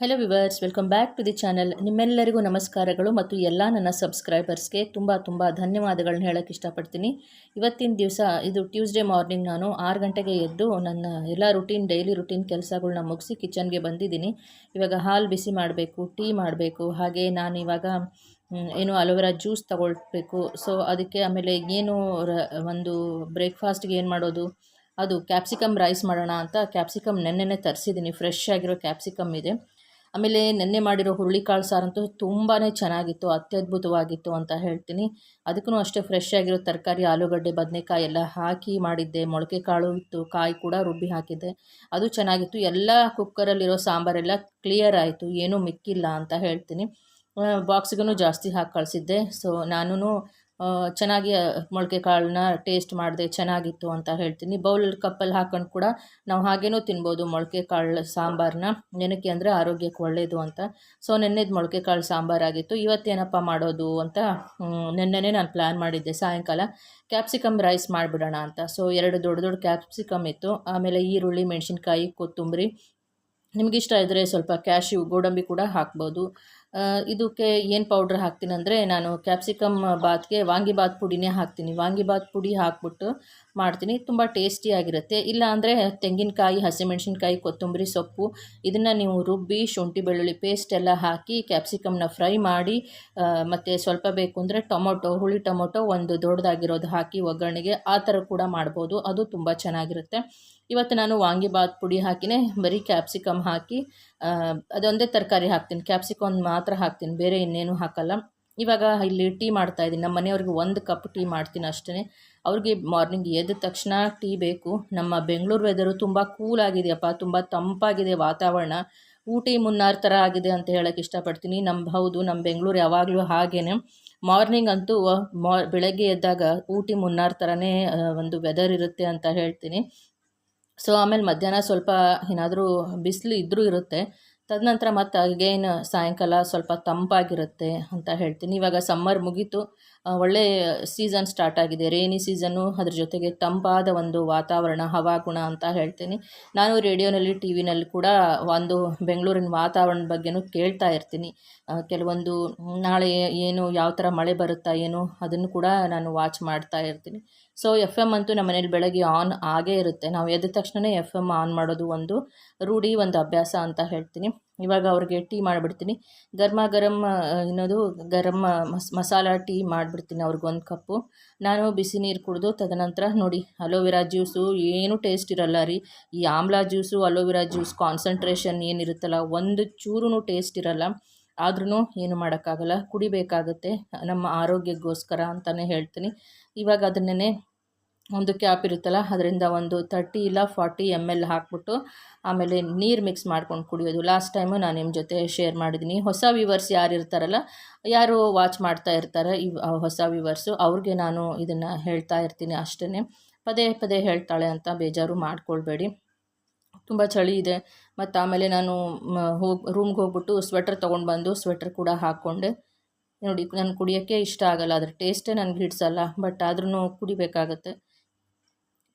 Hello viewers, welcome back to the channel. ನಿಮ್ಮೆಲ್ಲರಿಗೂ ನಮಸ್ಕಾರಗಳು ಮತ್ತು ಎಲ್ಲ ನನ್ನ ಸಬ್ಸ್ಕ್ರೈಬರ್ಸ್ಗೆ ತುಂಬ ಧನ್ಯವಾದಗಳನ್ನ ಹೇಳೋಕ್ಕೆ ಇಷ್ಟಪಡ್ತೀನಿ. ಇವತ್ತಿನ ದಿವಸ ಇದು ಟ್ಯೂಸ್ಡೇ ಮಾರ್ನಿಂಗ್. ನಾನು 6 ಗಂಟೆಗೆ ಎದ್ದು ನನ್ನ ಎಲ್ಲ ಡೈಲಿ ರುಟೀನ್ ಕೆಲಸಗಳನ್ನ ಮುಗಿಸಿ ಕಿಚನ್ಗೆ ಬಂದಿದ್ದೀನಿ. ಇವಾಗ ಹಾಲು ಬಿಸಿ ಮಾಡಬೇಕು, ಟೀ ಮಾಡಬೇಕು, ಹಾಗೆ ನಾನು ಇವಾಗ ಏನು ಅಲೋವೆರಾ ಜ್ಯೂಸ್ ತಗೊಳ್ಬೇಕು. ಸೊ ಅದಕ್ಕೆ ಆಮೇಲೆ ಏನು ಒಂದು ಬ್ರೇಕ್ಫಾಸ್ಟ್ಗೆ ಏನು ಮಾಡೋದು, ಅದು ಕ್ಯಾಪ್ಸಿಕಮ್ ರೈಸ್ ಮಾಡೋಣ ಅಂತ ಕ್ಯಾಪ್ಸಿಕಮ್ ನೆನ್ನೆನೇ ತರಿಸಿದ್ದೀನಿ. ಫ್ರೆಶ್ ಆಗಿರೋ ಕ್ಯಾಪ್ಸಿಕಮ್ ಇದೆ. ಆಮೇಲೆ ನೆನ್ನೆ ಮಾಡಿರೋ ಹುರುಳಿಕಾಳು ಸಾರಂತೂ ತುಂಬಾ ಚೆನ್ನಾಗಿತ್ತು, ಅತ್ಯದ್ಭುತವಾಗಿತ್ತು ಅಂತ ಹೇಳ್ತೀನಿ. ಅದಕ್ಕೂ ಅಷ್ಟೇ ಫ್ರೆಶ್ ಆಗಿರೋ ತರಕಾರಿ, ಆಲೂಗಡ್ಡೆ, ಬದನೆಕಾಯಿ ಎಲ್ಲ ಹಾಕಿ ಮಾಡಿದ್ದೆ. ಮೊಳಕೆ ಕಾಳು ಇತ್ತು, ಕಾಯಿ ಕೂಡ ರುಬ್ಬಿ ಹಾಕಿದ್ದೆ, ಅದು ಚೆನ್ನಾಗಿತ್ತು. ಎಲ್ಲ ಕುಕ್ಕರಲ್ಲಿರೋ ಸಾಂಬಾರೆಲ್ಲ ಕ್ಲಿಯರ್ ಆಯಿತು, ಏನೂ ಮಿಕ್ಕಿಲ್ಲ ಅಂತ ಹೇಳ್ತೀನಿ. ಬಾಕ್ಸ್ಗೂ ಜಾಸ್ತಿ ಹಾಕಿ ಕಳಿಸಿದ್ದೆ. ಸೊ ನಾನು ಚೆನ್ನಾಗಿ ಮೊಳಕೆ ಕಾಳನ್ನ ಟೇಸ್ಟ್ ಮಾಡಿದೆ, ಚೆನ್ನಾಗಿತ್ತು ಅಂತ ಹೇಳ್ತೀನಿ. ಬೌಲ್ ಕಪ್ಪಲ್ಲಿ ಹಾಕೊಂಡು ಕೂಡ ನಾವು ಹಾಗೇನೂ ತಿನ್ಬೋದು ಮೊಳಕೆ ಕಾಳು ಸಾಂಬಾರನ್ನ. ಏನಕ್ಕೆ ಅಂದರೆ ಆರೋಗ್ಯಕ್ಕೆ ಒಳ್ಳೆಯದು ಅಂತ. ಸೊ ನೆನ್ನೆದು ಮೊಳಕೆ ಕಾಳು ಸಾಂಬಾರಾಗಿತ್ತು. ಇವತ್ತೇನಪ್ಪ ಮಾಡೋದು ಅಂತ ನೆನ್ನೆನೇ ನಾನು ಪ್ಲ್ಯಾನ್ ಮಾಡಿದ್ದೆ, ಸಾಯಂಕಾಲ ಕ್ಯಾಪ್ಸಿಕಮ್ ರೈಸ್ ಮಾಡಿಬಿಡೋಣ ಅಂತ. ಸೊ 2 ದೊಡ್ಡ ಕ್ಯಾಪ್ಸಿಕಮ್ ಇತ್ತು. ಆಮೇಲೆ ಈರುಳ್ಳಿ, ಮೆಣಸಿನ್ಕಾಯಿ, ಕೊತ್ತಂಬರಿ, ನಿಮಗಿಷ್ಟ ಇದ್ದರೆ ಸ್ವಲ್ಪ ಕ್ಯಾಶ್ಯೂ, ಗೋಡಂಬಿ ಕೂಡ ಹಾಕ್ಬೋದು. ಇದಕ್ಕೆ ಏನು ಪೌಡ್ರ್ ಹಾಕ್ತೀನಿ ಅಂದರೆ, ನಾನು ಕ್ಯಾಪ್ಸಿಕಮ್ ಬಾತ್ಗೆ ವಾಂಗಿಬಾತ್ ಪುಡಿನೇ ಹಾಕ್ತೀನಿ. ವಾಂಗಿಬಾತ್ ಪುಡಿ ಹಾಕ್ಬಿಟ್ಟು ಮಾಡ್ತೀನಿ, ತುಂಬ ಟೇಸ್ಟಿಯಾಗಿರುತ್ತೆ. ಇಲ್ಲ ಅಂದರೆ ತೆಂಗಿನಕಾಯಿ, ಹಸಿಮೆಣಸಿನ್ಕಾಯಿ, ಕೊತ್ತಂಬರಿ ಸೊಪ್ಪು ಇದನ್ನು ನೀವು ರುಬ್ಬಿ ಶುಂಠಿ ಬೆಳ್ಳುಳ್ಳಿ ಪೇಸ್ಟ್ ಎಲ್ಲ ಹಾಕಿ ಕ್ಯಾಪ್ಸಿಕಮ್ನ ಫ್ರೈ ಮಾಡಿ, ಮತ್ತು ಸ್ವಲ್ಪ ಬೇಕು ಅಂದರೆ ಹುಳಿ ಟೊಮೊಟೊ ಒಂದು ದೊಡ್ಡದಾಗಿರೋದು ಹಾಕಿ ಒಗ್ಗರಣೆಗೆ ಆ ಥರ ಕೂಡ ಮಾಡ್ಬೋದು, ಅದು ತುಂಬ ಚೆನ್ನಾಗಿರುತ್ತೆ. ಇವತ್ತು ನಾನು ವಾಂಗಿಬಾತ್ ಪುಡಿ ಹಾಕಿನೇ ಬರೀ ಕ್ಯಾಪ್ಸಿಕಮ್ ಹಾಕಿ, ಅದೊಂದೇ ತರಕಾರಿ ಹಾಕ್ತೀನಿ, ಕ್ಯಾಪ್ಸಿಕಮ್ ಮಾತ್ರ ಹಾಕ್ತೀನಿ, ಬೇರೆ ಇನ್ನೇನು ಹಾಕಲ್ಲ. ಇವಾಗ ಇಲ್ಲಿ ಟೀ ಮಾಡ್ತಾಯಿದ್ದೀನಿ. ನಮ್ಮ ಮನೆಯವ್ರಿಗೆ 1 ಕಪ್ ಟೀ ಮಾಡ್ತೀನಿ ಅಷ್ಟೇ. ಅವ್ರಿಗೆ ಮಾರ್ನಿಂಗ್ ಎದ್ದ ತಕ್ಷಣ ಟೀ ಬೇಕು. ನಮ್ಮ ಬೆಂಗಳೂರು ವೆದರು ತುಂಬ ಕೂಲಾಗಿದೆಯಪ್ಪ, ತುಂಬ ತಂಪಾಗಿದೆ ವಾತಾವರಣ. ಊಟಿ ಮುನ್ನಾರ್ ಥರ ಆಗಿದೆ ಅಂತ ಹೇಳೋಕ್ಕೆ ಇಷ್ಟಪಡ್ತೀನಿ. ಹೌದು, ನಮ್ಮ ಬೆಂಗಳೂರು ಯಾವಾಗಲೂ ಹಾಗೇ. ಮಾರ್ನಿಂಗ್ ಅಂತೂ ಬೆಳಗ್ಗೆ ಎದ್ದಾಗ ಊಟಿ ಮುನ್ನಾರ್ ಥರನೇ ಒಂದು ವೆದರ್ ಇರುತ್ತೆ ಅಂತ ಹೇಳ್ತೀನಿ. ಸೊ ಆಮೇಲೆ ಮಧ್ಯಾಹ್ನ ಸ್ವಲ್ಪ ಏನಾದರೂ ಬಿಸಿಲು ಇದ್ದರೂ ಇರುತ್ತೆ. ತದನಂತರ ಮತ್ತು ಅಗೇನ್ ಸಾಯಂಕಾಲ ಸ್ವಲ್ಪ ತಂಪಾಗಿರುತ್ತೆ ಅಂತ ಹೇಳ್ತೀನಿ. ಇವಾಗ ಸಮ್ಮರ್ ಮುಗೀತು, ಒಳ್ಳೆ ಸೀಸನ್ ಸ್ಟಾರ್ಟ್ ಆಗಿದೆ, ರೇನಿ ಸೀಸನ್ನು. ಅದ್ರ ಜೊತೆಗೆ ತಂಪಾದ ಒಂದು ವಾತಾವರಣ, ಹವಾಗುಣ ಅಂತ ಹೇಳ್ತೀನಿ. ನಾನು ರೇಡಿಯೋನಲ್ಲಿ, ಟಿ ವಿನಲ್ಲಿ ಕೂಡ ಒಂದು ಬೆಂಗಳೂರಿನ ವಾತಾವರಣದ ಬಗ್ಗೆನೂ ಕೇಳ್ತಾ ಇರ್ತೀನಿ. ಕೆಲವೊಂದು ನಾಳೆ ಏನು ಯಾವ ಥರ ಮಳೆ ಬರುತ್ತಾ ಏನು, ಅದನ್ನು ಕೂಡ ನಾನು ವಾಚ್ ಮಾಡ್ತಾ ಇರ್ತೀನಿ. ಸೊ FM ಅಂತೂ ನಮ್ಮ ಮನೇಲಿ ಬೆಳಗ್ಗೆ ಆನ್ ಆಗೇ ಇರುತ್ತೆ. ನಾವು ಎದ್ದ ತಕ್ಷಣವೇ FM ಆನ್ ಮಾಡೋದು ಒಂದು ರೂಢಿ, ಒಂದು ಅಭ್ಯಾಸ ಅಂತ ಹೇಳ್ತೀನಿ. ಇವಾಗ ಅವ್ರಿಗೆ ಟೀ ಮಾಡಿಬಿಡ್ತೀನಿ. ಗರಂ ಮಸಾಲ ಟೀ ಮಾಡಿಬಿಡ್ತೀನಿ ಅವ್ರಿಗೆ 1 ಕಪ್ಪು. ನಾನು ಬಿಸಿ ನೀರು ಕುಡಿದು ತದನಂತರ ನೋಡಿ, ಅಲೋವೆರಾ ಜ್ಯೂಸು ಏನೂ ಟೇಸ್ಟ್ ಇರಲ್ಲ ರೀ. ಈ amla juice, aloe vera juice concentration ಏನಿರುತ್ತಲ್ಲ, ಒಂದು ಚೂರೂ ಟೇಸ್ಟ್ ಇರಲ್ಲ. ಆದ್ರೂ ಏನು ಮಾಡೋಕ್ಕಾಗಲ್ಲ, ಕುಡಿಬೇಕಾಗುತ್ತೆ ನಮ್ಮ ಆರೋಗ್ಯಕ್ಕೋಸ್ಕರ ಅಂತಲೇ ಹೇಳ್ತೀನಿ. ಇವಾಗ ಅದನ್ನೇ ಒಂದು ಕ್ಯಾಪ್ ಇರುತ್ತಲ್ಲ, ಅದರಿಂದ ಒಂದು 30 ಇಲ್ಲ 40 ml ಹಾಕ್ಬಿಟ್ಟು ಆಮೇಲೆ ನೀರು ಮಿಕ್ಸ್ ಮಾಡ್ಕೊಂಡು ಕುಡಿಯೋದು. ಲಾಸ್ಟ್ ಟೈಮು ನಾನು ನಿಮ್ಮ ಜೊತೆ ಶೇರ್ ಮಾಡಿದ್ದೀನಿ. ಹೊಸ ವ್ಯೂವರ್ಸ್ ಯಾರು ಇರ್ತಾರಲ್ಲ, ಯಾರು ವಾಚ್ ಮಾಡ್ತಾ ಇರ್ತಾರೆ ಹೊಸ ವ್ಯೂವರ್ಸು, ಅವ್ರಿಗೆ ನಾನು ಇದನ್ನು ಹೇಳ್ತಾ ಇರ್ತೀನಿ ಅಷ್ಟೇ. ಪದೇ ಹೇಳ್ತಾಳೆ ಅಂತ ಬೇಜಾರು ಮಾಡ್ಕೊಳ್ಬೇಡಿ. ತುಂಬ ಚಳಿ ಇದೆ. ಮತ್ತು ಆಮೇಲೆ ನಾನು ರೂಮ್ಗೆ ಹೋಗ್ಬಿಟ್ಟು ಸ್ವೆಟರ್ ತೊಗೊಂಡು ಬಂದು ಸ್ವೆಟರ್ ಕೂಡ ಹಾಕ್ಕೊಂಡೆ. ನೋಡಿ, ನಾನು ಕುಡಿಯೋಕ್ಕೆ ಇಷ್ಟ ಆಗಲ್ಲ, ಅದ್ರ ಟೇಸ್ಟೇ ನನಗೆ ಹಿಡಿಸಲ್ಲ, ಬಟ್ ಆದ್ರೂ ಕುಡಿಬೇಕಾಗತ್ತೆ.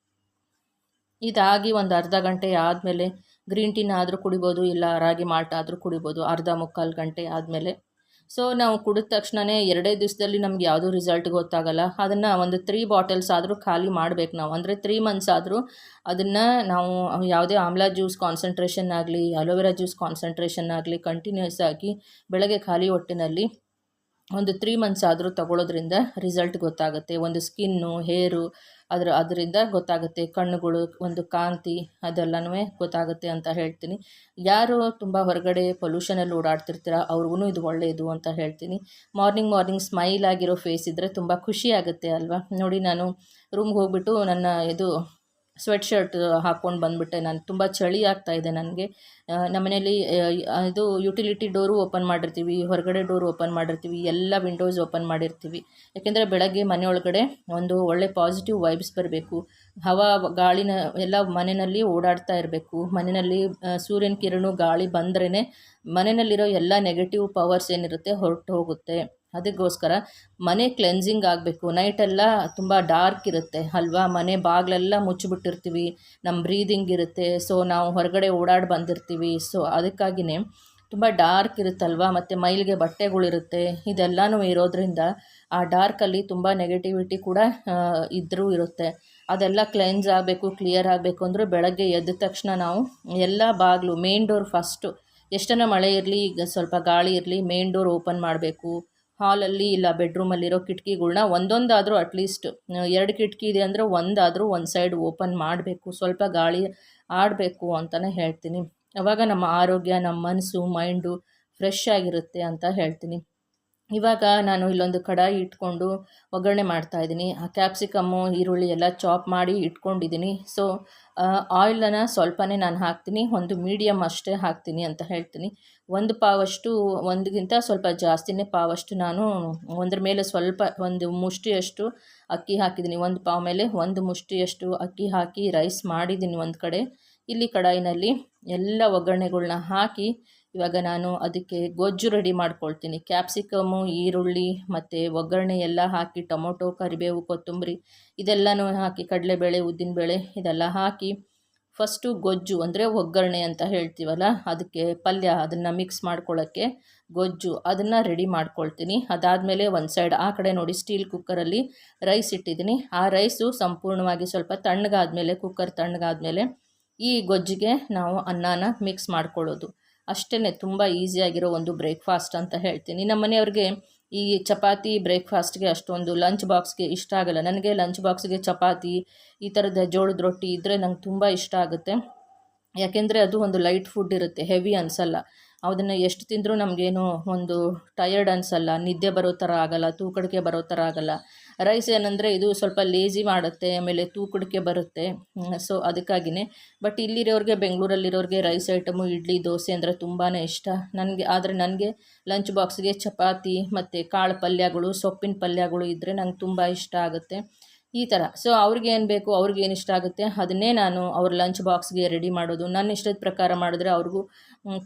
ಇದಾಗಿ ಒಂದು ಅರ್ಧ ಗಂಟೆ ಆದಮೇಲೆ ಗ್ರೀನ್ ಟೀನ ಆದರೂ ಕುಡಿಬೋದು, ಇಲ್ಲ ರಾಗಿ ಮಾಲ್ಟ್ ಆದರೂ ಕುಡಿಬೋದು, ಅರ್ಧ ಮುಕ್ಕಾಲು ಗಂಟೆ ಆದಮೇಲೆ. ಸೊ ನಾವು ಕುಡಿದ ತಕ್ಷಣವೇ 2 ದಿವಸದಲ್ಲಿ ನಮ್ಗೆ ಯಾವುದೂ ರಿಸಲ್ಟ್ ಗೊತ್ತಾಗಲ್ಲ. ಅದನ್ನು ಒಂದು 3 ಬಾಟಲ್ಸ್ ಆದರೂ ಖಾಲಿ ಮಾಡಬೇಕು ನಾವು. ಅಂದರೆ 3 ಮಂತ್ಸ್ ಆದರೂ ಅದನ್ನು ನಾವು ಯಾವುದೇ ಆಮ್ಲಾ ಜ್ಯೂಸ್ ಕಾನ್ಸಂಟ್ರೇಷನ್ ಆಗಲಿ, ಅಲೋವೆರಾ ಜ್ಯೂಸ್ ಕಾನ್ಸಂಟ್ರೇಷನ್ ಆಗಲಿ ಕಂಟಿನ್ಯೂಸ್ ಆಗಿ ಬೆಳಗ್ಗೆ ಖಾಲಿ ಹೊಟ್ಟೆನಲ್ಲಿ ಒಂದು 3 ಮಂತ್ಸ್ ಆದರೂ ತಗೊಳ್ಳೋದ್ರಿಂದ ರಿಸಲ್ಟ್ ಗೊತ್ತಾಗುತ್ತೆ. ಒಂದು ಸ್ಕಿನ್ನು, ಹೇರು ಅದರಿಂದ ಗೊತ್ತಾಗುತ್ತೆ. ಕಣ್ಣುಗಳು, ಒಂದು ಕಾಂತಿ, ಅದೆಲ್ಲನೂ ಗೊತ್ತಾಗುತ್ತೆ ಅಂತ ಹೇಳ್ತೀನಿ. ಯಾರು ತುಂಬ ಹೊರಗಡೆ ಪೊಲ್ಯೂಷನಲ್ಲಿ ಓಡಾಡ್ತಿರ್ತೀರ ಅವ್ರಿಗೂ ಇದು ಒಳ್ಳೆಯದು ಅಂತ ಹೇಳ್ತೀನಿ. ಮಾರ್ನಿಂಗ್ ಸ್ಮೈಲ್ ಆಗಿರೋ ಫೇಸ್ ಇದ್ದರೆ ತುಂಬ ಖುಷಿ ಆಗುತ್ತೆ ಅಲ್ವಾ. ನೋಡಿ, ನಾನು ರೂಮ್ಗೆ ಹೋಗ್ಬಿಟ್ಟು ನನ್ನ ಸ್ವೆಟ್ ಶರ್ಟ್ ಹಾಕ್ಕೊಂಡು ಬಂದುಬಿಟ್ಟೆ. ನಾನು ತುಂಬ ಚಳಿ ಆಗ್ತಾಯಿದೆ ನನಗೆ. ನಮ್ಮ ಮನೇಲಿ ಇದು ಯುಟಿಲಿಟಿ ಡೋರು ಓಪನ್ ಮಾಡಿರ್ತೀವಿ, ಹೊರಗಡೆ ಡೋರು ಓಪನ್ ಮಾಡಿರ್ತೀವಿ, ಎಲ್ಲ ವಿಂಡೋಸ್ ಓಪನ್ ಮಾಡಿರ್ತೀವಿ. ಯಾಕೆಂದರೆ ಬೆಳಗ್ಗೆ ಮನೆಯೊಳಗಡೆ ಒಂದು ಒಳ್ಳೆ ಪಾಸಿಟಿವ್ ವೈಬ್ಸ್ ಬರಬೇಕು. ಗಾಳಿನ ಎಲ್ಲ ಮನೆಯಲ್ಲಿ ಓಡಾಡ್ತಾ ಇರಬೇಕು. ಮನೆಯಲ್ಲಿ ಸೂರ್ಯನ ಕಿರಣ, ಗಾಳಿ ಬಂದ್ರೇ ಮನೆಯಲ್ಲಿರೋ ಎಲ್ಲ ನೆಗೆಟಿವ್ ಪವರ್ಸ್ ಏನಿರುತ್ತೆ ಹೊರಟು ಹೋಗುತ್ತೆ. ಅದಕ್ಕೋಸ್ಕರ ಮನೆ ಕ್ಲೆನ್ಸಿಂಗ್ ಆಗಬೇಕು. ನೈಟೆಲ್ಲ ತುಂಬ ಡಾರ್ಕ್ ಇರುತ್ತೆ ಅಲ್ವಾ, ಮನೆ ಬಾಗಿಲೆಲ್ಲ ಮುಚ್ಚಿಬಿಟ್ಟಿರ್ತೀವಿ, ನಮ್ಮ ಬ್ರೀದಿಂಗ್ ಇರುತ್ತೆ. ಸೊ ನಾವು ಹೊರಗಡೆ ಓಡಾಡಿ ಬಂದಿರ್ತೀವಿ. ಸೊ ಅದಕ್ಕಾಗಿಯೇ ತುಂಬ ಡಾರ್ಕ್ ಇರುತ್ತಲ್ವ, ಮತ್ತು ಮೈಲಿಗೆ ಬಟ್ಟೆಗಳಿರುತ್ತೆ, ಇದೆಲ್ಲನೂ ಇರೋದ್ರಿಂದ ಆ ಡಾರ್ಕಲ್ಲಿ ತುಂಬ ನೆಗೆಟಿವಿಟಿ ಕೂಡ ಇದ್ದರೂ ಇರುತ್ತೆ. ಅದೆಲ್ಲ ಕ್ಲೆನ್ಸ್ ಆಗಬೇಕು, ಕ್ಲಿಯರ್ ಆಗಬೇಕು ಅಂದರೆ ಬೆಳಗ್ಗೆ ಎದ್ದ ತಕ್ಷಣ ನಾವು ಎಲ್ಲ ಬಾಗಿಲು, ಮೇನ್ ಡೋರ್ ಫಸ್ಟು, ಎಷ್ಟನ ಮಳೆ ಇರಲಿ, ಈಗ ಸ್ವಲ್ಪ ಗಾಳಿ ಇರಲಿ, ಮೇನ್ ಡೋರ್ ಓಪನ್ ಮಾಡಬೇಕು. ಹಾಲಲ್ಲಿ ಇಲ್ಲ ಬೆಡ್ರೂಮಲ್ಲಿರೋ ಕಿಟಕಿಗಳ್ನ ಒಂದೊಂದಾದರೂ ಅಟ್ಲೀಸ್ಟ್ 2 ಕಿಟಕಿ ಇದೆ ಅಂದರೆ ಒಂದಾದರೂ ಒಂದು ಸೈಡ್ ಓಪನ್ ಮಾಡಬೇಕು, ಸ್ವಲ್ಪ ಗಾಳಿ ಆಡಬೇಕು ಅಂತಲೇ ಹೇಳ್ತೀನಿ. ಆವಾಗ ನಮ್ಮ ಆರೋಗ್ಯ, ನಮ್ಮ ಮನಸ್ಸು, ಮೈಂಡು ಫ್ರೆಶ್ ಆಗಿರುತ್ತೆ ಅಂತ ಹೇಳ್ತೀನಿ. ಇವಾಗ ನಾನು ಇಲ್ಲೊಂದು ಕಡಾಯಿ ಇಟ್ಕೊಂಡು ಒಗ್ಗರಣೆ ಮಾಡ್ತಾಯಿದ್ದೀನಿ. ಆ ಕ್ಯಾಪ್ಸಿಕಮ್ಮು, ಈರುಳ್ಳಿ ಎಲ್ಲ ಚಾಪ್ ಮಾಡಿ ಇಟ್ಕೊಂಡಿದ್ದೀನಿ. ಸೊ ಆಯಿಲನ್ನು ಸ್ವಲ್ಪನೇ ನಾನು ಹಾಕ್ತೀನಿ, ಒಂದು ಮೀಡಿಯಮ್ ಅಷ್ಟೇ ಹಾಕ್ತೀನಿ ಅಂತ ಹೇಳ್ತೀನಿ. 1 ಪಾವಷ್ಟು, ಒಂದಕ್ಕಿಂತ ಸ್ವಲ್ಪ ಜಾಸ್ತಿನೇ ಪಾವಷ್ಟು ನಾನು ಒಂದ್ರ ಮೇಲೆ ಸ್ವಲ್ಪ ಒಂದು ಮುಷ್ಟಿಯಷ್ಟು ಅಕ್ಕಿ ಹಾಕಿದ್ದೀನಿ. 1 ಪಾವ್ ಮೇಲೆ 1 ಮುಷ್ಟಿಯಷ್ಟು ಅಕ್ಕಿ ಹಾಕಿ ರೈಸ್ ಮಾಡಿದ್ದೀನಿ ಒಂದು ಕಡೆ. ಇಲ್ಲಿ ಕಡಾಯಿನಲ್ಲಿ ಎಲ್ಲ ಒಗ್ಗರಣೆಗಳ್ನ ಹಾಕಿ ಇವಾಗ ನಾನು ಅದಕ್ಕೆ ಗೊಜ್ಜು ರೆಡಿ ಮಾಡ್ಕೊಳ್ತೀನಿ. ಕ್ಯಾಪ್ಸಿಕಮ್ಮು, ಈರುಳ್ಳಿ ಮತ್ತು ಒಗ್ಗರಣೆ ಎಲ್ಲ ಹಾಕಿ, ಟೊಮೊಟೊ, ಕರಿಬೇವು, ಕೊತ್ತಂಬರಿ ಇದೆಲ್ಲನೂ ಹಾಕಿ, ಕಡಲೆಬೇಳೆ, ಉದ್ದಿನಬೇಳೆ ಇದೆಲ್ಲ ಹಾಕಿ ಫಸ್ಟು ಗೊಜ್ಜು ಅಂದರೆ ಒಗ್ಗರಣೆ ಅಂತ ಹೇಳ್ತೀವಲ್ಲ, ಅದಕ್ಕೆ ಪಲ್ಯ, ಅದನ್ನು ಮಿಕ್ಸ್ ಮಾಡ್ಕೊಳ್ಳೋಕ್ಕೆ ಗೊಜ್ಜು ಅದನ್ನು ರೆಡಿ ಮಾಡ್ಕೊಳ್ತೀನಿ. ಅದಾದಮೇಲೆ ಒಂದು ಸೈಡ್ ಆ ಕಡೆ ನೋಡಿ ಸ್ಟೀಲ್ ಕುಕ್ಕರಲ್ಲಿ ರೈಸ್ ಇಟ್ಟಿದ್ದೀನಿ. ಆ ರೈಸು ಸಂಪೂರ್ಣವಾಗಿ ಸ್ವಲ್ಪ ತಣ್ಣಗಾದ್ಮೇಲೆ, ಕುಕ್ಕರ್ ತಣ್ಣಗಾದ್ಮೇಲೆ ಈ ಗೊಜ್ಜಿಗೆ ನಾವು ಅನ್ನನ ಮಿಕ್ಸ್ ಮಾಡ್ಕೊಳ್ಳೋದು. ಅಷ್ಟೇ, ತುಂಬ ಈಸಿಯಾಗಿರೋ ಒಂದು ಬ್ರೇಕ್ಫಾಸ್ಟ್ ಅಂತ ಹೇಳ್ತೀನಿ. ನಮ್ಮ ಮನೆಯವ್ರಿಗೆ ಈ ಚಪಾತಿ ಬ್ರೇಕ್ಫಾಸ್ಟ್ಗೆ ಅಷ್ಟೊಂದು ಲಂಚ್ ಬಾಕ್ಸ್ಗೆ ಇಷ್ಟ ಆಗೋಲ್ಲ. ನನಗೆ ಲಂಚ್ ಬಾಕ್ಸ್ಗೆ ಚಪಾತಿ, ಈ ಥರದ ಜೋಳದ ರೊಟ್ಟಿ ಇದ್ದರೆ ನಂಗೆ ತುಂಬ ಇಷ್ಟ ಆಗುತ್ತೆ. ಯಾಕೆಂದರೆ ಅದು ಒಂದು ಲೈಟ್ ಫುಡ್ ಇರುತ್ತೆ, ಹೆವಿ ಅನಿಸಲ್ಲ. ಅದನ್ನು ಎಷ್ಟು ತಿಂದರೂ ನಮಗೇನು ಒಂದು ಟಯರ್ಡ್ ಅನಿಸಲ್ಲ, ನಿದ್ದೆ ಬರೋ ಥರ ಆಗೋಲ್ಲ, ತೂಕಡಿಕೆ ಬರೋ ಥರ ಆಗೋಲ್ಲ. ರೈಸ್ ಏನಂದರೆ ಇದು ಸ್ವಲ್ಪ ಲೇಜಿ ಮಾಡುತ್ತೆ, ಆಮೇಲೆ ತೂಕಡಿಕೆ ಬರುತ್ತೆ. ಸೊ ಅದಕ್ಕಾಗಿಯೇ. ಬಟ್ ಇಲ್ಲಿರೋರಿಗೆ, ಬೆಂಗಳೂರಲ್ಲಿರೋರಿಗೆ ರೈಸ್ ಐಟಮು, ಇಡ್ಲಿ, ದೋಸೆ ಅಂದರೆ ತುಂಬಾ ಇಷ್ಟ ನನಗೆ. ಆದರೆ ನನಗೆ ಲಂಚ್ ಬಾಕ್ಸ್ಗೆ ಚಪಾತಿ ಮತ್ತು ಕಾಳು ಪಲ್ಯಗಳು, ಸೊಪ್ಪಿನ ಪಲ್ಯಗಳು ಇದ್ದರೆ ನಂಗೆ ತುಂಬ ಇಷ್ಟ ಆಗುತ್ತೆ ಈ ಥರ. ಸೊ ಅವ್ರಿಗೇನು ಬೇಕು, ಅವ್ರಿಗೇನು ಇಷ್ಟ ಆಗುತ್ತೆ ಅದನ್ನೇ ನಾನು ಅವ್ರ ಲಂಚ್ ಬಾಕ್ಸ್ಗೆ ರೆಡಿ ಮಾಡೋದು. ನನ್ನ ಇಷ್ಟದ ಪ್ರಕಾರ ಮಾಡಿದ್ರೆ ಅವ್ರಿಗೂ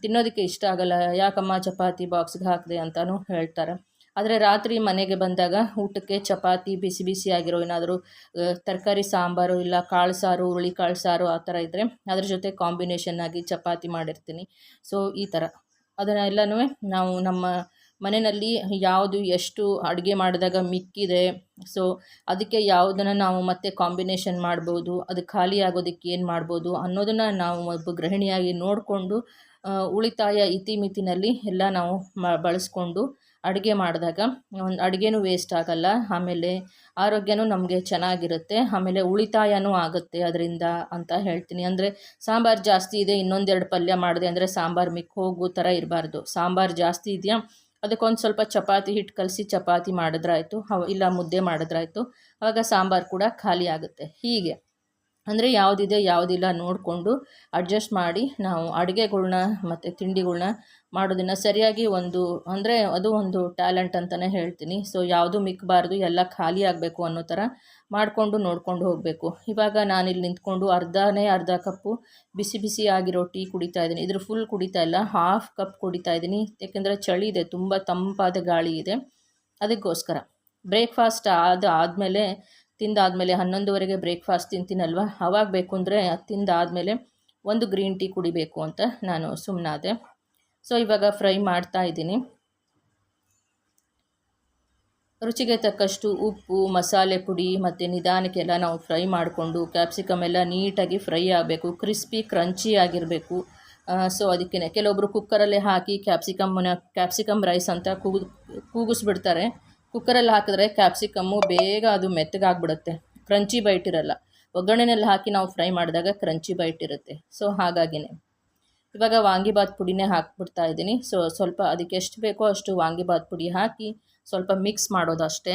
ತಿನ್ನೋದಕ್ಕೆ ಇಷ್ಟ ಆಗೋಲ್ಲ. ಯಾಕಮ್ಮ ಚಪಾತಿ ಬಾಕ್ಸ್ಗೆ ಹಾಕಿದೆ ಅಂತಲೂ ಹೇಳ್ತಾರೆ. ಆದರೆ ರಾತ್ರಿ ಮನೆಗೆ ಬಂದಾಗ ಊಟಕ್ಕೆ ಚಪಾತಿ, ಬಿಸಿ ಬಿಸಿ ಆಗಿರೋ ಏನಾದರೂ ತರಕಾರಿ ಸಾಂಬಾರು, ಇಲ್ಲ ಕಾಳು ಸಾರು, ಹುರುಳಿ ಕಾಳು ಸಾರು ಆ ಥರ ಇದ್ದರೆ ಅದ್ರ ಜೊತೆ ಕಾಂಬಿನೇಷನ್ ಆಗಿ ಚಪಾತಿ ಮಾಡಿರ್ತೀನಿ. ಸೊ ಈ ಥರ ಅದನ್ನೆಲ್ಲನೂ ನಾವು ನಮ್ಮ ಮನೆಯಲ್ಲಿ ಯಾವುದು ಎಷ್ಟು ಅಡುಗೆ ಮಾಡಿದಾಗ ಮಿಕ್ಕಿದೆ, ಸೊ ಅದಕ್ಕೆ ಯಾವುದನ್ನು ನಾವು ಮತ್ತೆ ಕಾಂಬಿನೇಷನ್ ಮಾಡ್ಬೋದು, ಅದು ಖಾಲಿ ಆಗೋದಕ್ಕೆ ಏನು ಮಾಡ್ಬೋದು ಅನ್ನೋದನ್ನು ನಾವು ಒಬ್ಬ ಗೃಹಿಣಿಯಾಗಿ ನೋಡಿಕೊಂಡು ಉಳಿತಾಯ ಇತಿಮಿತಿನಲ್ಲಿ ಎಲ್ಲ ನಾವು ಬಳಸ್ಕೊಂಡು ಅಡುಗೆ ಮಾಡಿದಾಗ ಒಂದು ಅಡುಗೆನೂ ವೇಸ್ಟ್ ಆಗೋಲ್ಲ, ಆಮೇಲೆ ಆರೋಗ್ಯನೂ ನಮಗೆ ಚೆನ್ನಾಗಿರುತ್ತೆ, ಆಮೇಲೆ ಉಳಿತಾಯನೂ ಆಗುತ್ತೆ ಅದರಿಂದ ಅಂತ ಹೇಳ್ತೀನಿ. ಅಂದರೆ ಸಾಂಬಾರು ಜಾಸ್ತಿ ಇದೆ, ಇನ್ನೊಂದೆರಡು ಪಲ್ಯ ಮಾಡಿದೆ ಅಂದರೆ ಸಾಂಬಾರು ಮಿಕ್ಕಿ ಹೋಗೋ ಥರ ಇರಬಾರ್ದು. ಸಾಂಬಾರು ಜಾಸ್ತಿ ಇದೆಯಾ, ಅದಕ್ಕೊಂದು ಸ್ವಲ್ಪ ಚಪಾತಿ ಹಿಟ್ಟು ಕಲಸಿ ಚಪಾತಿ ಮಾಡಿದ್ರಾಯ್ತು, ಇಲ್ಲ ಮುದ್ದೆ ಮಾಡಿದ್ರಾಯ್ತು, ಆವಾಗ ಸಾಂಬಾರು ಕೂಡ ಖಾಲಿ ಆಗುತ್ತೆ. ಹೀಗೆ ಅಂದರೆ ಯಾವುದಿದೆ ಯಾವುದಿಲ್ಲ ನೋಡಿಕೊಂಡು ಅಡ್ಜಸ್ಟ್ ಮಾಡಿ ನಾವು ಅಡುಗೆಗಳ್ನ ಮತ್ತು ತಿಂಡಿಗಳ್ನ ಮಾಡೋದನ್ನು ಸರಿಯಾಗಿ ಅಂದರೆ ಅದು ಒಂದು ಟ್ಯಾಲೆಂಟ್ ಅಂತಲೇ ಹೇಳ್ತೀನಿ. ಸೊ ಯಾವುದೂ ಮಿಕ್ಕಬಾರ್ದು, ಎಲ್ಲ ಖಾಲಿ ಆಗಬೇಕು ಅನ್ನೋ ಥರ ಮಾಡಿಕೊಂಡು ನೋಡಿಕೊಂಡು ಹೋಗಬೇಕು. ಇವಾಗ ನಾನಿಲ್ಲಿ ನಿಂತ್ಕೊಂಡು ಅರ್ಧ ಕಪ್ಪು ಬಿಸಿ ಬಿಸಿ ಆಗಿರೋ ಟೀ ಕುಡಿತಾ ಇದ್ದೀನಿ. ಇದ್ರ ಫುಲ್ ಕುಡಿತಾ ಇಲ್ಲ, ಹಾಫ್ ಕಪ್ ಕುಡಿತಾ ಇದ್ದೀನಿ. ಯಾಕೆಂದರೆ ಚಳಿ ಇದೆ, ತುಂಬ ತಂಪಾದ ಗಾಳಿ ಇದೆ, ಅದಕ್ಕೋಸ್ಕರ. ಬ್ರೇಕ್ಫಾಸ್ಟ್ ಆದಮೇಲೆ, ತಿಂದಾದಮೇಲೆ 11:30ಗೆ ಬ್ರೇಕ್ಫಾಸ್ಟ್ ತಿಂತೀನಲ್ವ, ಆವಾಗ ಬೇಕು ಅಂದರೆ ತಿಂದಾದಮೇಲೆ ಒಂದು ಗ್ರೀನ್ ಟೀ ಕುಡಿಬೇಕು ಅಂತ ನಾನು ಸುಮ್ಮನಾದೆ. ಸೊ ಇವಾಗ ಫ್ರೈ ಮಾಡ್ತಾ ಇದ್ದೀನಿ. ರುಚಿಗೆ ತಕ್ಕಷ್ಟು ಉಪ್ಪು, ಮಸಾಲೆ ಪುಡಿ ಮತ್ತು ನಿಧಾನಕ್ಕೆಲ್ಲ ನಾವು ಫ್ರೈ ಮಾಡಿಕೊಂಡು, ಕ್ಯಾಪ್ಸಿಕಮ್ ಎಲ್ಲ ನೀಟಾಗಿ ಫ್ರೈ ಆಗಬೇಕು, ಕ್ರಿಸ್ಪಿ ಕ್ರಂಚಿ ಆಗಿರಬೇಕು. ಸೊ ಅದಕ್ಕೇ ಕೆಲವೊಬ್ಬರು ಕುಕ್ಕರಲ್ಲೇ ಹಾಕಿ ಕ್ಯಾಪ್ಸಿಕಮ್ ರೈಸ್ ಅಂತ ಕೂಗಿಸ್ಬಿಡ್ತಾರೆ. ಕುಕ್ಕರಲ್ಲಿ ಹಾಕಿದ್ರೆ ಕ್ಯಾಪ್ಸಿಕಮ್ಮು ಬೇಗ ಅದು ಮೆತ್ತಗಾಗ್ಬಿಡುತ್ತೆ, ಕ್ರಂಚಿ ಬೈಟ್ ಇರಲ್ಲ. ಒಗ್ಗರಣೆಯಲ್ಲಿ ಹಾಕಿ ನಾವು ಫ್ರೈ ಮಾಡಿದಾಗ ಕ್ರಂಚಿ ಬೈಟ್ ಇರುತ್ತೆ. ಸೊ ಹಾಗಾಗಿನೇ ಇವಾಗ ವಾಂಗಿಬಾತ್ ಪುಡಿನೇ ಹಾಕ್ಬಿಡ್ತಾ ಇದ್ದೀನಿ. ಸೊ ಸ್ವಲ್ಪ ಅದಕ್ಕೆ ಎಷ್ಟು ಬೇಕೋ ಅಷ್ಟು ವಾಂಗಿಬಾತ್ ಪುಡಿ ಹಾಕಿ ಸ್ವಲ್ಪ ಮಿಕ್ಸ್ ಮಾಡೋದು ಅಷ್ಟೇ.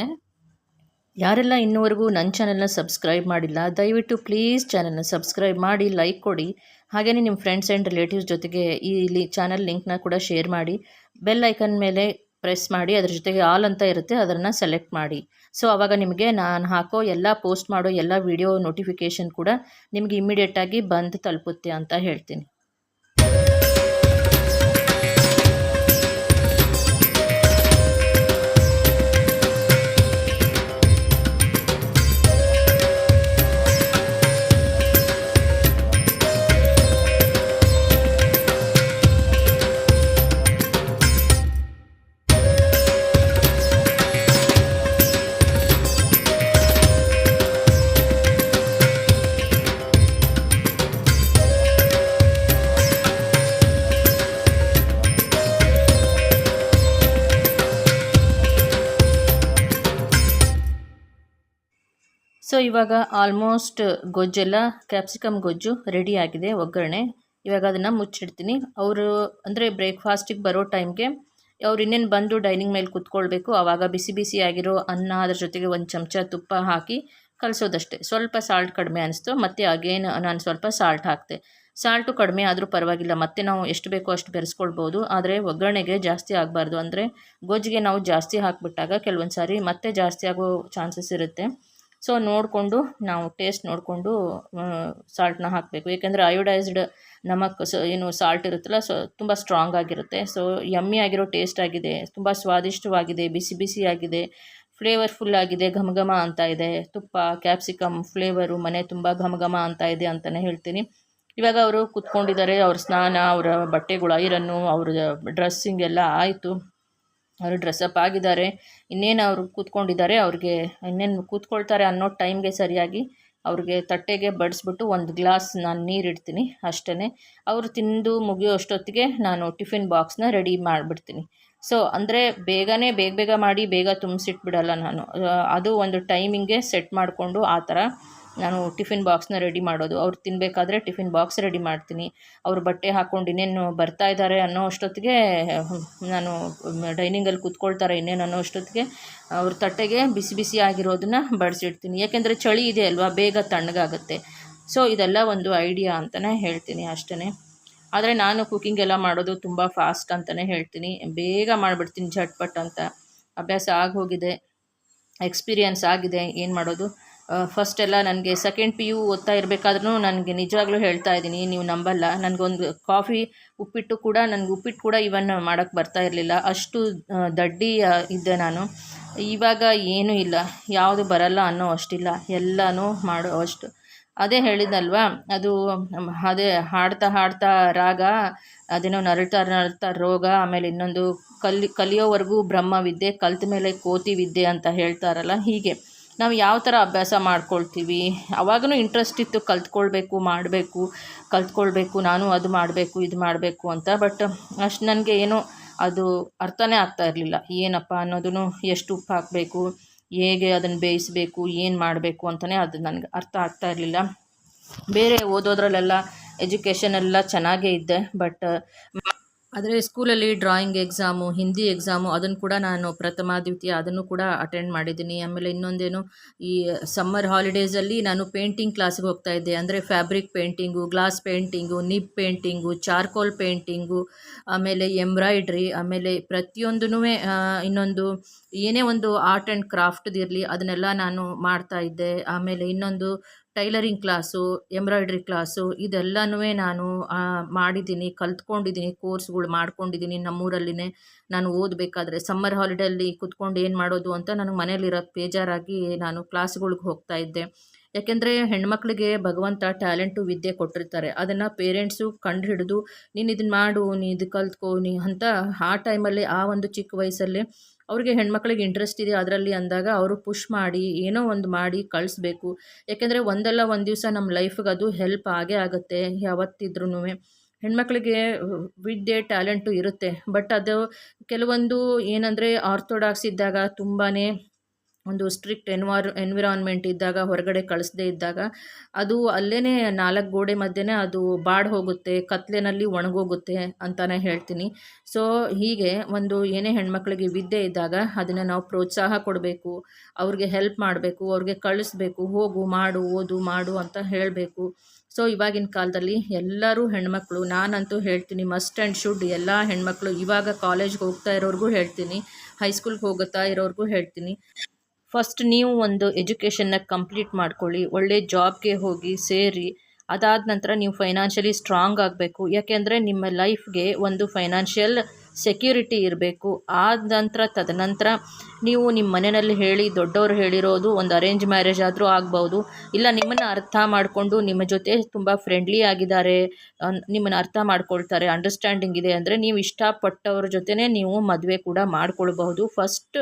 ಯಾರೆಲ್ಲ ಇನ್ನೂವರೆಗೂ ನನ್ನ ಚಾನಲ್ನ ಸಬ್ಸ್ಕ್ರೈಬ್ ಮಾಡಿಲ್ಲ, ದಯವಿಟ್ಟು ಪ್ಲೀಸ್ ಚಾನಲ್ನ ಸಬ್ಸ್ಕ್ರೈಬ್ ಮಾಡಿ, ಲೈಕ್ ಕೊಡಿ. ಹಾಗೆಯೇ ನಿಮ್ಮ ಫ್ರೆಂಡ್ಸ್ ಆ್ಯಂಡ್ ರಿಲೇಟಿವ್ಸ್ ಜೊತೆಗೆ ಈ ಚಾನಲ್ ಲಿಂಕ್ನ ಕೂಡ ಶೇರ್ ಮಾಡಿ. ಬೆಲ್ ಐಕನ್ ಮೇಲೆ ಪ್ರೆಸ್ ಮಾಡಿ, ಅದ್ರ ಜೊತೆಗೆ ಆಲ್ ಅಂತ ಇರುತ್ತೆ, ಅದನ್ನು ಸೆಲೆಕ್ಟ್ ಮಾಡಿ. ಸೊ ಆವಾಗ ನಿಮಗೆ ನಾನು ಹಾಕೋ ಎಲ್ಲ ಪೋಸ್ಟ್ ಮಾಡೋ ಎಲ್ಲ ವಿಡಿಯೋ ನೋಟಿಫಿಕೇಷನ್ ಕೂಡ ನಿಮಗೆ ಇಮ್ಮಿಡಿಯೇಟಾಗಿ ಬಂದು ತಲುಪುತ್ತೆ ಅಂತ ಹೇಳ್ತೀನಿ. ಇವಾಗ ಆಲ್ಮೋಸ್ಟ್ ಗೊಜ್ಜೆಲ್ಲ ಕ್ಯಾಪ್ಸಿಕಮ್ ಗೊಜ್ಜು ರೆಡಿ ಆಗಿದೆ, ಒಗ್ಗರಣೆ. ಇವಾಗ ಅದನ್ನು ಮುಚ್ಚಿಡ್ತೀನಿ. ಅವರು ಅಂದರೆ ಬ್ರೇಕ್ಫಾಸ್ಟಿಗೆ ಬರೋ ಟೈಮ್ಗೆ ಅವ್ರು ಇನ್ನೇನು ಬಂದು ಡೈನಿಂಗ್ ಮೇಲೆ ಕೂತ್ಕೊಳ್ಬೇಕು. ಆವಾಗ ಬಿಸಿ ಬಿಸಿ ಆಗಿರೋ ಅನ್ನ, ಅದ್ರ ಜೊತೆಗೆ ಒಂದು ಚಮಚ ತುಪ್ಪ ಹಾಕಿ ಕಲಿಸೋದಷ್ಟೇ. ಸ್ವಲ್ಪ ಸಾಲ್ಟ್ ಕಡಿಮೆ ಅನಿಸ್ತು, ಮತ್ತು ಅಗೇನ್ ನಾನು ಸ್ವಲ್ಪ ಸಾಲ್ಟ್ ಹಾಕಿದೆ. ಸಾಲ್ಟು ಕಡಿಮೆ ಆದರೂ ಪರವಾಗಿಲ್ಲ, ಮತ್ತು ನಾವು ಎಷ್ಟು ಬೇಕೋ ಅಷ್ಟು ಬೆರೆಸ್ಕೊಳ್ಬೋದು. ಆದರೆ ಒಗ್ಗರಣೆಗೆ ಜಾಸ್ತಿ ಆಗಬಾರ್ದು. ಅಂದರೆ ಗೊಜ್ಜಿಗೆ ನಾವು ಜಾಸ್ತಿ ಹಾಕಿಬಿಟ್ಟಾಗ ಕೆಲವೊಂದು ಸಾರಿ ಮತ್ತೆ ಜಾಸ್ತಿ ಆಗೋ ಚಾನ್ಸಸ್ ಇರುತ್ತೆ. ಸೊ ನೋಡಿಕೊಂಡು ನಾವು ಟೇಸ್ಟ್ ನೋಡಿಕೊಂಡು ಸಾಲ್ಟನ್ನ ಹಾಕಬೇಕು. ಏಕೆಂದರೆ ಅಯೋಡೈಸ್ಡ್ ನಮಕ್ ಏನು ಸಾಲ್ಟ್ ಇರುತ್ತಲ್ಲ, ಸೊ ತುಂಬ ಸ್ಟ್ರಾಂಗ್ ಆಗಿರುತ್ತೆ. ಸೊ ಯಮ್ಮಿ ಆಗಿರೋ ಟೇಸ್ಟ್ ಆಗಿದೆ, ತುಂಬ ಸ್ವಾದಿಷ್ಟವಾಗಿದೆ, ಬಿಸಿ ಬಿಸಿಯಾಗಿದೆ, ಫ್ಲೇವರ್ಫುಲ್ ಆಗಿದೆ, ಘಮ ಘಮ ಅಂತ ಇದೆ. ತುಪ್ಪ, ಕ್ಯಾಪ್ಸಿಕಮ್ ಫ್ಲೇವರು ಮನೆ ತುಂಬ ಘಮ ಘಮ ಅಂತ ಇದೆ ಅಂತಲೇ ಹೇಳ್ತೀನಿ. ಇವಾಗ ಅವರು ಕೂತ್ಕೊಂಡಿದ್ದಾರೆ, ಅವ್ರ ಸ್ನಾನ, ಅವರ ಬಟ್ಟೆಗಳು ಐರನ್ನು, ಅವ್ರ ಡ್ರೆಸ್ಸಿಂಗ್ ಎಲ್ಲ ಆಯಿತು. ಅವರು ಡ್ರೆಸ್ಅಪ್ ಆಗಿದ್ದಾರೆ. ಇನ್ನೇನು ಅವರು ಕೂತ್ಕೊಂಡಿದ್ದಾರೆ. ಅವ್ರಿಗೆ ಇನ್ನೇನು ಕೂತ್ಕೊಳ್ತಾರೆ ಅನ್ನೋ ಟೈಮ್ಗೆ ಸರಿಯಾಗಿ ಅವ್ರಿಗೆ ತಟ್ಟೆಗೆ ಬಡಿಸ್ಬಿಟ್ಟು ಒಂದು ಗ್ಲಾಸ್ ನಾನು ನೀರಿಡ್ತೀನಿ ಅಷ್ಟೇ. ಅವರು ತಿಂದು ಮುಗಿಯೋ ಅಷ್ಟೊತ್ತಿಗೆ ನಾನು ಟಿಫಿನ್ ಬಾಕ್ಸ್ನ ರೆಡಿ ಮಾಡಿಬಿಡ್ತೀನಿ. ಸೊ ಅಂದರೆ ಬೇಗ ಬೇಗ ಮಾಡಿ ಬೇಗ ತುಂಬಿಸಿಟ್ಬಿಡಲ್ಲ ನಾನು. ಅದು ಒಂದು ಟೈಮಿಂಗ್ಗೆ ಸೆಟ್ ಮಾಡಿಕೊಂಡು ಆ ಥರ ನಾನು ಟಿಫಿನ್ ಬಾಕ್ಸ್ನ ರೆಡಿ ಮಾಡೋದು. ಅವ್ರು ತಿನ್ನಬೇಕಾದ್ರೆ ಟಿಫಿನ್ ಬಾಕ್ಸ್ ರೆಡಿ ಮಾಡ್ತೀನಿ. ಅವರು ಬಟ್ಟೆ ಹಾಕ್ಕೊಂಡು ಇನ್ನೇನು ಬರ್ತಾ ಇದ್ದಾರೆ ಅನ್ನೋ ಅಷ್ಟೊತ್ತಿಗೆ ನಾನು ಡೈನಿಂಗಲ್ಲಿ ಕೂತ್ಕೊಳ್ತಾರೆ ಇನ್ನೇನು ಅನ್ನೋ ಅಷ್ಟೊತ್ತಿಗೆ ಅವ್ರ ತಟ್ಟೆಗೆ ಬಿಸಿ ಬಿಸಿ ಆಗಿರೋದನ್ನ ಬಡಿಸಿಡ್ತೀನಿ. ಯಾಕೆಂದರೆ ಚಳಿ ಇದೆ ಅಲ್ವಾ, ಬೇಗ ತಣ್ಣಗಾಗುತ್ತೆ. ಸೊ ಇದೆಲ್ಲ ಒಂದು ಐಡಿಯಾ ಅಂತಲೇ ಹೇಳ್ತೀನಿ ಅಷ್ಟೇ. ಆದರೆ ನಾನು ಕುಕ್ಕಿಂಗ್ ಎಲ್ಲ ಮಾಡೋದು ತುಂಬ ಫಾಸ್ಟ್ ಅಂತಲೇ ಹೇಳ್ತೀನಿ. ಬೇಗ ಮಾಡಿಬಿಡ್ತೀನಿ ಝಟ್ಪಟ್ ಅಂತ. ಅಭ್ಯಾಸ ಆಗೋಗಿದೆ, ಎಕ್ಸ್ಪೀರಿಯನ್ಸ್ ಆಗಿದೆ. ಏನು ಮಾಡೋದು, ಫಸ್ಟೆಲ್ಲ ನನಗೆ ಸೆಕೆಂಡ್ PU ಓದ್ತಾ ಇರಬೇಕಾದ್ರೂ ನನಗೆ ನಿಜವಾಗ್ಲೂ ಹೇಳ್ತಾ ಇದ್ದೀನಿ, ನೀವು ನಂಬಲ್ಲ, ನನಗೊಂದು ಕಾಫಿ ಉಪ್ಪಿಟ್ಟು ಕೂಡ ಇವನ್ ಮಾಡೋಕ್ಕೆ ಬರ್ತಾ ಇರಲಿಲ್ಲ. ಅಷ್ಟು ದಡ್ಡಿ ಇದ್ದೆ ನಾನು. ಇವಾಗ ಏನೂ ಇಲ್ಲ, ಯಾವುದು ಬರಲ್ಲ ಅನ್ನೋ ಅಷ್ಟಿಲ್ಲ, ಎಲ್ಲನೂ ಮಾಡೋ ಅಷ್ಟು. ಅದೇ ಹೇಳಿದ್ನಲ್ವಾ, ಅದೇ ಹಾಡ್ತಾ ರಾಗ, ಅದೇನೋ ನರಳ್ತಾ ರೋಗ, ಆಮೇಲೆ ಇನ್ನೊಂದು ಕಲಿಯೋವರೆಗೂ ಬ್ರಹ್ಮವಿದ್ಯೆ, ಕಲ್ತ ಮೇಲೆ ಕೋತಿ ವಿದ್ಯೆ ಅಂತ ಹೇಳ್ತಾರಲ್ಲ, ಹೀಗೆ ನಾವು ಯಾವ ಥರ ಅಭ್ಯಾಸ ಮಾಡ್ಕೊಳ್ತೀವಿ. ಆವಾಗೂ ಇಂಟ್ರೆಸ್ಟ್ ಇತ್ತು, ಕಲ್ತ್ಕೊಳ್ಬೇಕು, ನಾನು ಅದು ಮಾಡಬೇಕು ಇದು ಮಾಡಬೇಕು ಅಂತ. ಬಟ್ ಅಷ್ಟು ನನಗೆ ಏನೋ ಅದು ಅರ್ಥನೇ ಆಗ್ತಾ ಇರಲಿಲ್ಲ. ಏನಪ್ಪ ಅನ್ನೋದನ್ನು, ಎಷ್ಟು ಉಪ್ಪು ಹಾಕಬೇಕು, ಹೇಗೆ ಅದನ್ನು ಬೇಯಿಸಬೇಕು, ಏನು ಮಾಡಬೇಕು ಅಂತಲೇ ಅದು ನನಗೆ ಅರ್ಥ ಆಗ್ತಾ ಇರಲಿಲ್ಲ. ಬೇರೆ ಓದೋದ್ರಲ್ಲೆಲ್ಲ ಎಜುಕೇಷನ್ ಎಲ್ಲ ಚೆನ್ನಾಗೇ ಇದ್ದೆ. ಬಟ್ ಆದರೆ ಸ್ಕೂಲಲ್ಲಿ ಡ್ರಾಯಿಂಗ್ ಎಕ್ಸಾಮು, ಹಿಂದಿ ಎಕ್ಸಾಮು, ಅದನ್ನು ಕೂಡ ನಾನು ಪ್ರಥಮ ದ್ವಿತೀಯ ಅದನ್ನು ಕೂಡ ಅಟೆಂಡ್ ಮಾಡಿದ್ದೀನಿ. ಆಮೇಲೆ ಇನ್ನೊಂದೇನು, ಈ ಸಮ್ಮರ್ ಹಾಲಿಡೇಸಲ್ಲಿ ನಾನು ಪೇಂಟಿಂಗ್ ಕ್ಲಾಸಿಗೆ ಹೋಗ್ತಾ ಇದ್ದೆ. ಅಂದರೆ fabric painting, glass painting, nib painting, charcoal painting, ಆಮೇಲೆ ಎಂಬ್ರಾಯ್ಡ್ರಿ, ಆಮೇಲೆ ಪ್ರತಿಯೊಂದೂ ಇನ್ನೊಂದು ಏನೇ ಒಂದು ಆರ್ಟ್ ಆ್ಯಂಡ್ ಕ್ರಾಫ್ಟ್ದಿರಲಿ ಅದನ್ನೆಲ್ಲ ನಾನು ಮಾಡ್ತಾಯಿದ್ದೆ. ಆಮೇಲೆ ಇನ್ನೊಂದು ಟೈಲರಿಂಗ್ ಕ್ಲಾಸು, ಎಂಬ್ರಾಯ್ಡ್ರಿ ಕ್ಲಾಸು, ಇದೆಲ್ಲನೂ ನಾನು ಮಾಡಿದ್ದೀನಿ, ಕಲ್ತ್ಕೊಂಡಿದ್ದೀನಿ, ಕೋರ್ಸ್ಗಳು ಮಾಡ್ಕೊಂಡಿದ್ದೀನಿ. ನಮ್ಮೂರಲ್ಲಿನೇ ನಾನು ಓದಬೇಕಾದ್ರೆ ಸಮ್ಮರ್ ಹಾಲಿಡೇಲಿ ಕೂತ್ಕೊಂಡು ಏನು ಮಾಡೋದು ಅಂತ ನನಗೆ ಮನೇಲಿರೋಕ್ಕೆ ಬೇಜಾರಾಗಿ ನಾನು ಕ್ಲಾಸ್ಗಳಿಗೆ ಹೋಗ್ತಾಯಿದ್ದೆ. ಯಾಕೆಂದರೆ ಹೆಣ್ಮಕ್ಳಿಗೆ ಭಗವಂತ ಟ್ಯಾಲೆಂಟು, ವಿದ್ಯೆ ಕೊಟ್ಟಿರ್ತಾರೆ. ಅದನ್ನು ಪೇರೆಂಟ್ಸು ಕಂಡು ಹಿಡಿದು ನೀನು ಇದನ್ನು ಮಾಡು, ನೀ ಇದು ಕಲ್ತ್ಕೋ ಅಂತ ಆ ಟೈಮಲ್ಲಿ, ಆ ಒಂದು ಚಿಕ್ಕ ವಯಸ್ಸಲ್ಲಿ ಅವ್ರಿಗೆ ಹೆಣ್ಮಕ್ಳಿಗೆ ಇಂಟ್ರೆಸ್ಟ್ ಇದೆ ಅದರಲ್ಲಿ ಅಂದಾಗ ಅವರು ಪುಷ್ ಮಾಡಿ ಏನೋ ಒಂದು ಮಾಡಿ ಕಳಿಸ್ಬೇಕು. ಯಾಕೆಂದರೆ ಒಂದಲ್ಲ ಒಂದು ದಿವಸ ನಮ್ಮ ಲೈಫಿಗೆ ಅದು ಹೆಲ್ಪ್ ಆಗೇ ಆಗುತ್ತೆ. ಯಾವತ್ತಿದ್ರೂ ಹೆಣ್ಮಕ್ಳಿಗೆ ವಿದ್ಯೆ, ಟ್ಯಾಲೆಂಟು ಇರುತ್ತೆ. ಬಟ್ ಅದು ಕೆಲವೊಂದು ಏನಂದರೆ ಆರ್ಥೋಡಾಕ್ಸ್ ಇದ್ದಾಗ, ತುಂಬಾ ಒಂದು ಸ್ಟ್ರಿಕ್ಟ್ ಎನ್ವಿರಾನ್ಮೆಂಟ್ ಇದ್ದಾಗ, ಹೊರಗಡೆ ಕಳಿಸದೇ ಇದ್ದಾಗ, ಅದು ಅಲ್ಲೇ 4 ಗೋಡೆ ಮಧ್ಯೆ ಅದು ಬಾಡಿ ಹೋಗುತ್ತೆ, ಕತ್ಲೆನಲ್ಲಿ ಒಣಗೋಗುತ್ತೆ ಅಂತಲೇ ಹೇಳ್ತೀನಿ. ಸೊ ಹೀಗೆ ಒಂದು ಏನೇ ಹೆಣ್ಮಕ್ಳಿಗೆ ವಿದ್ಯೆ ಇದ್ದಾಗ ಅದನ್ನು ನಾವು ಪ್ರೋತ್ಸಾಹ ಕೊಡಬೇಕು, ಅವ್ರಿಗೆ ಹೆಲ್ಪ್ ಮಾಡಬೇಕು, ಅವ್ರಿಗೆ ಕಳಿಸ್ಬೇಕು, ಹೋಗು, ಮಾಡು, ಓದು, ಮಾಡು ಅಂತ ಹೇಳಬೇಕು. ಸೊ ಇವಾಗಿನ ಕಾಲದಲ್ಲಿ ಎಲ್ಲರೂ ಹೆಣ್ಮಕ್ಳು, ನಾನಂತೂ ಹೇಳ್ತೀನಿ ಮಸ್ಟ್ ಆ್ಯಂಡ್ ಶುಡ್ ಎಲ್ಲ ಹೆಣ್ಮಕ್ಳು, ಇವಾಗ ಕಾಲೇಜ್ಗೆ ಹೋಗ್ತಾ ಇರೋರಿಗೂ ಹೇಳ್ತೀನಿ, ಹೈಸ್ಕೂಲ್ಗೆ ಹೋಗುತ್ತಾ ಇರೋರಿಗೂ ಹೇಳ್ತೀನಿ, ಫಸ್ಟ್ ನೀವು ಒಂದು ಎಜುಕೇಷನ್ನ ಕಂಪ್ಲೀಟ್ ಮಾಡ್ಕೊಳ್ಳಿ, ಒಳ್ಳೆ ಜಾಬ್ಗೆ ಹೋಗಿ ಸೇರಿ. ಅದಾದ ನಂತರ ನೀವು ಫೈನಾನ್ಷಿಯಲಿ ಸ್ಟ್ರಾಂಗ್ ಆಗಬೇಕು. ಯಾಕೆಂದರೆ ನಿಮ್ಮ ಲೈಫ್ಗೆ ಒಂದು ಫೈನಾನ್ಷಿಯಲ್ ಸೆಕ್ಯೂರಿಟಿ ಇರಬೇಕು. ತದನಂತರ ನೀವು ನಿಮ್ಮ ಮನೆಯಲ್ಲಿ ಹೇಳಿ, ದೊಡ್ಡವರು ಹೇಳಿರೋದು ಒಂದು ಅರೇಂಜ್ ಮ್ಯಾರೇಜ್ ಆದರೂ ಆಗ್ಬೋದು, ಇಲ್ಲ ನಿಮ್ಮನ್ನು ಅರ್ಥ ಮಾಡಿಕೊಂಡು ನಿಮ್ಮ ಜೊತೆ ತುಂಬ ಫ್ರೆಂಡ್ಲಿ ಆಗಿದ್ದಾರೆ, ನಿಮ್ಮನ್ನು ಅರ್ಥ ಮಾಡ್ಕೊಳ್ತಾರೆ, ಅಂಡರ್ಸ್ಟ್ಯಾಂಡಿಂಗ್ ಇದೆ ಅಂದರೆ ನೀವು ಇಷ್ಟಪಟ್ಟವ್ರ ಜೊತೆನೇ ನೀವು ಮದುವೆ ಕೂಡ ಮಾಡ್ಕೊಳ್ಬಹುದು. ಫಸ್ಟ್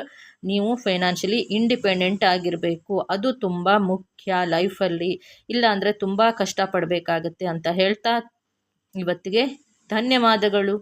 ನೀವು ಫೈನಾನ್ಷಿಯಲಿ ಇಂಡಿಪೆಂಡೆಂಟ್ ಆಗಿರಬೇಕು, ಅದು ತುಂಬ ಮುಖ್ಯ ಲೈಫಲ್ಲಿ. ಇಲ್ಲ ಅಂದರೆ ತುಂಬ ಕಷ್ಟಪಡಬೇಕಾಗತ್ತೆ ಅಂತ ಹೇಳ್ತಾ ಇವತ್ತಿಗೆ ಧನ್ಯವಾದಗಳು.